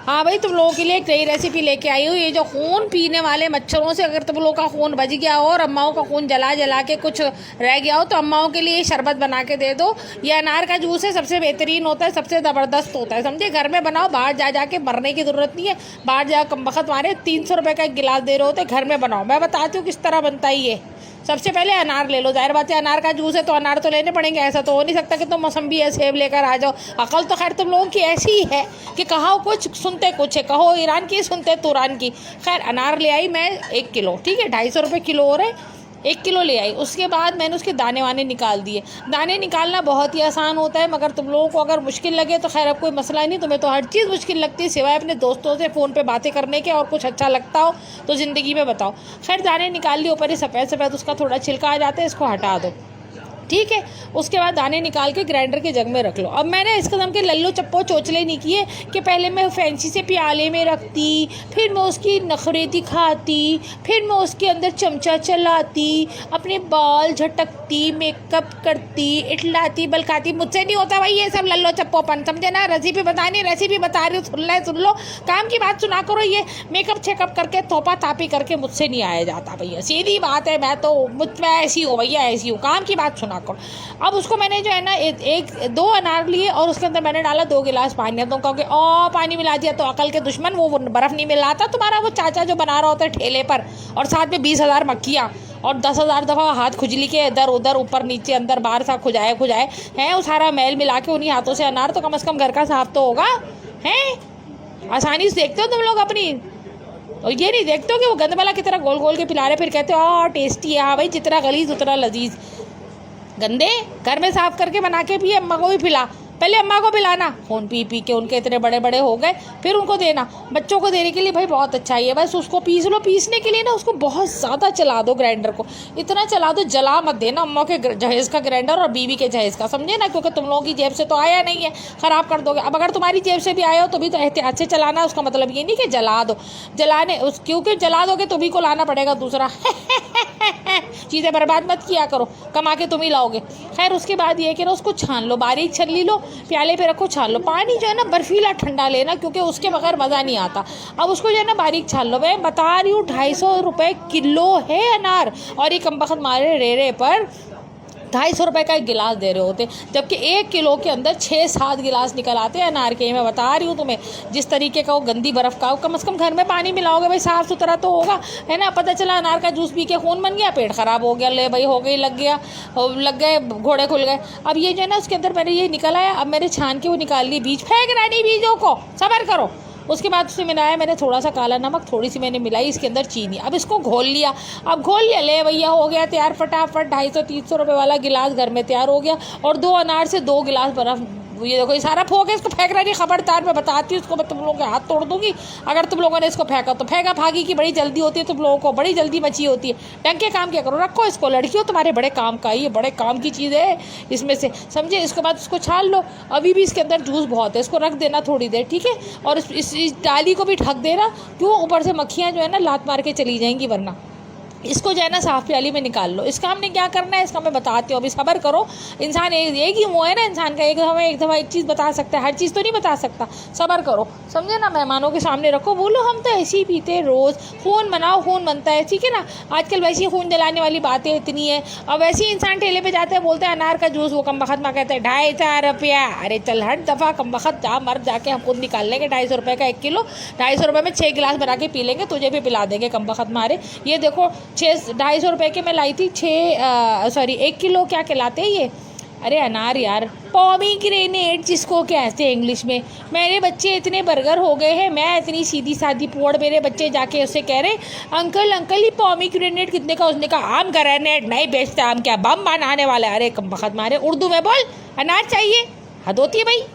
हाँ भाई, तुम लोगों के लिए एक नई रेसिपी लेके आई हूँ। ये जो खून पीने वाले मच्छरों से अगर तुम लोगों का खून बच गया हो और अम्माओं का खून जला जला के कुछ रह गया हो तो अम्माओं के लिए शरबत बना के दे दो। ये अनार का जूस है, सबसे बेहतरीन होता है, सबसे ज़बरदस्त होता है, समझे। घर में बनाओ, बाहर जा जाके मरने की ज़रूरत नहीं है। बाहर जा कमबख्त मारे 300 रुपये का एक गिलास दे रहे होते, घर में बनाओ। मैं बताती हूँ किस तरह बनता है ये। सबसे पहले अनार ले लो, जाहिर बात है अनार का जूस है तो अनार तो लेने पड़ेंगे। ऐसा तो हो नहीं सकता कि तुम मौसम्बी है सेब लेकर आ जाओ। अकल तो खैर तुम लोगों की ऐसी ही है कि कहो कुछ सुनते कुछ है, कहो ईरान की सुनते तुरान की। खैर अनार ले आई मैं 1 किलो, ठीक है, 250 रुपये किलो हो रहे। 1 किलो ले आई। उसके बाद मैंने उसके दाने वाने निकाल दिए। दाने निकालना बहुत ही आसान होता है, मगर तुम लोगों को अगर मुश्किल लगे तो खैर अब कोई मसला ही नहीं। तुम्हें तो हर चीज़ मुश्किल लगती है सिवाय अपने दोस्तों से फ़ोन पे बातें करने के। और कुछ अच्छा लगता हो तो ज़िंदगी में बताओ। खैर दाने निकाल लिए, ऊपर ही सफ़ेद सफ़ेद उसका थोड़ा छिलका आ जाता है, इसको हटा दो, ठीक है। उसके बाद दाने निकाल के ग्राइंडर के जग में रख लो। अब मैंने इस कदम के लल्लो चप्पो चोचले नहीं किए कि पहले मैं फैंसी से प्याले में रखती, फिर मैं उसकी नखरे दिखाती, फिर मैं उसके अंदर चमचा चलाती, अपने बाल झटकती, मेकअप करती, इटलाती बलकाती। मुझसे नहीं होता भाई ये सब लल्लो चप्पोपन, समझे ना। रेसिपी बता रही हूँ, सुन लो। काम की बात सुना करो। ये मेकअप चेकअप करके थोपा तापी करके मुझसे नहीं आया जाता भैया, सीधी बात है। मैं तो मुझ में ऐसी हूँ भैया, ऐसी हूँ। काम की बात सुना। अब उसको मैंने जो है ना दो अनार लिए और उसके अंदर मैंने डाला 2 गिलास पानी। तो कहोगे पानी मिला दिया तो अकल के दुश्मन, वो बर्फ़ नहीं मिलाता तुम्हारा वो चाचा जो बना रहा होता है ठेले पर, और साथ में 20,000 मक्खियाँ और 10,000 दफ़ा हाथ खुजली के इधर उधर ऊपर नीचे अंदर बाहर सा खुजाए हैं। वो सारा मैल मिला के उन्हीं हाथों से अनार, तो कम से कम घर का साफ तो होगा है। आसानी से देखते हो तुम लोग अपनी, और ये नहीं देखते हो कि वो गंदवाला की तरह गोल गोल के पिला रहे, फिर कहते हो टेस्टी है। हाँ भाई, जितना गलीज उतना लजीज। गंदे घर में साफ़ करके बना के भी अम्मा को भी पिला। पहले अम्मा को पिलाना, खून पी पी के उनके इतने बड़े बड़े हो गए, फिर उनको देना। बच्चों को देने के लिए भाई बहुत अच्छा ही है। बस उसको पीस लो। पीसने के लिए ना उसको बहुत ज़्यादा चला दो, ग्राइंडर को इतना चला दो, जला मत देना अम्मा के जहेज़ का ग्राइंडर और बीवी के जहेज़ का, समझे ना। क्योंकि तुम लोगों की जेब से तो आया नहीं है, ख़राब कर दोगे। अब अगर तुम्हारी जेब से भी आया हो तो भी तो एहतियात से चलाना। उसका मतलब ये नहीं कि जला दो, क्योंकि जला दोगे तुम्ही को लाना पड़ेगा दूसरा। चीज़ें बर्बाद मत किया करो, कमा के तुम ही लाओगे। खैर उसके बाद ये कि ना उसको छान लो, बारीक छलनी लो, प्याले पे रखो, छान लो। पानी जो है ना बर्फीला ठंडा लेना, क्योंकि उसके बगैर मज़ा नहीं आता। अब उसको जो है ना बारीक छान लो। मैं बता रही हूँ 250 रुपये किलो है अनार, और ये कमबख्त मारे रेरे पर 250 रुपये का एक गिलास दे रहे होते, जबकि 1 किलो के अंदर 6-7 गिलास निकल आते हैं अनार के। मैं बता रही हूँ तुम्हें, जिस तरीके का वो गंदी बर्फ़ का, कम से कम घर में पानी मिलाओगे भाई, साफ़ सुथरा तो होगा, है ना। पता चला अनार का जूस पी के खून बन गया, पेट ख़राब हो गया, ले भाई हो गई, लग गए घोड़े खुल गए। अब ये जो है ना उसके अंदर मैंने ये निकल आया। अब मैंने छान के वो निकाल ली, बीज फेंक नहीं, बीजों को सब्र करो। उसके बाद उसमें मिलाया मैंने थोड़ा सा काला नमक, थोड़ी सी मैंने मिलाई इसके अंदर चीनी। अब इसको घोल लिया। अब घोल लिया, ले भैया हो गया तैयार फटाफट। 250-300 रुपये वाला गिलास घर में तैयार हो गया, और 2 अनार से 2 गिलास बर्फ़। ये देखो, ये सारा फोक है, इसको फेंक रहा नहीं, खबरदार मैं बताती हूँ। इसको मैं तुम लोगों के हाथ तोड़ दूँगी अगर तुम लोगों ने इसको फेंका तो। फेंका भागी की बड़ी जल्दी होती है, तुम लोगों को बड़ी जल्दी मची होती है। ढंग के काम क्या करो, रखो इसको। लड़कियों तुम्हारे बड़े काम का, ये बड़े काम की चीज़ है इसमें से, समझे। इसके बाद इसको छान लो। अभी भी इसके अंदर जूस बहुत है, इसको रख देना थोड़ी देर, ठीक है। और इस डाली को भी ढक देना, क्यों ऊपर से मक्खियाँ जो है ना लात मार के चली जाएंगी, वरना। इसको जो है ना साफ़ प्याली में निकाल लो। इसका हमने क्या करना है इसका मैं बताती हूँ, अभी सब्र करो। इंसान एक ही मुँह है ना इंसान का, एक दफ़ा एक चीज़ बता सकता है, हर चीज़ तो नहीं बता सकता। सब्र करो, समझे ना। मेहमानों के सामने रखो, बोलो हम तो ऐसे ही पीते रोज़, खून बनाओ, खून बनता है, ठीक है ना। आजकल वैसी खून जलाने वाली बातें इतनी है। और वैसे ही इंसान ठेले पर जाते हैं, बोलते हैं अनार का जूस, वो कमबख्त माँ कहते हैं 250 रुपया। अरे चल हर दफ़ा कमबख्त जा, मर जाके हम खुद निकाल लेंगे 250 रुपये का 1 किलो। 250 रुपये में 6 गिलास बना के पी लेंगे, तुझे भी पिला देंगे कमबख्त मारे। ये देखो 250 रुपये के मैं लाई थी 1 किलो क्या कहलाते हैं ये, अरे अनार यार, पोमीग्रेनेट जिसको कहते हैं इंग्लिश में। मेरे बच्चे इतने बर्गर हो गए हैं, मैं इतनी सीधी सादी पुअड़, मेरे बच्चे जाके उससे कह रहे अंकल ये पोमीग्रेनेट कितने का। उसने कहा आम ग्रेनेट नहीं बेचता, आम क्या बम बनाने वाला है। अरे कमबख्त मारे, उर्दू में बोल, अनार चाहिए, हद होती है भाई।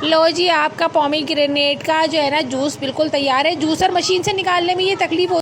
लो जी, आपका पोमीग्रेनेट का जो है ना जूस बिल्कुल तैयार है। जूसर मशीन से निकालने में ये तकलीफ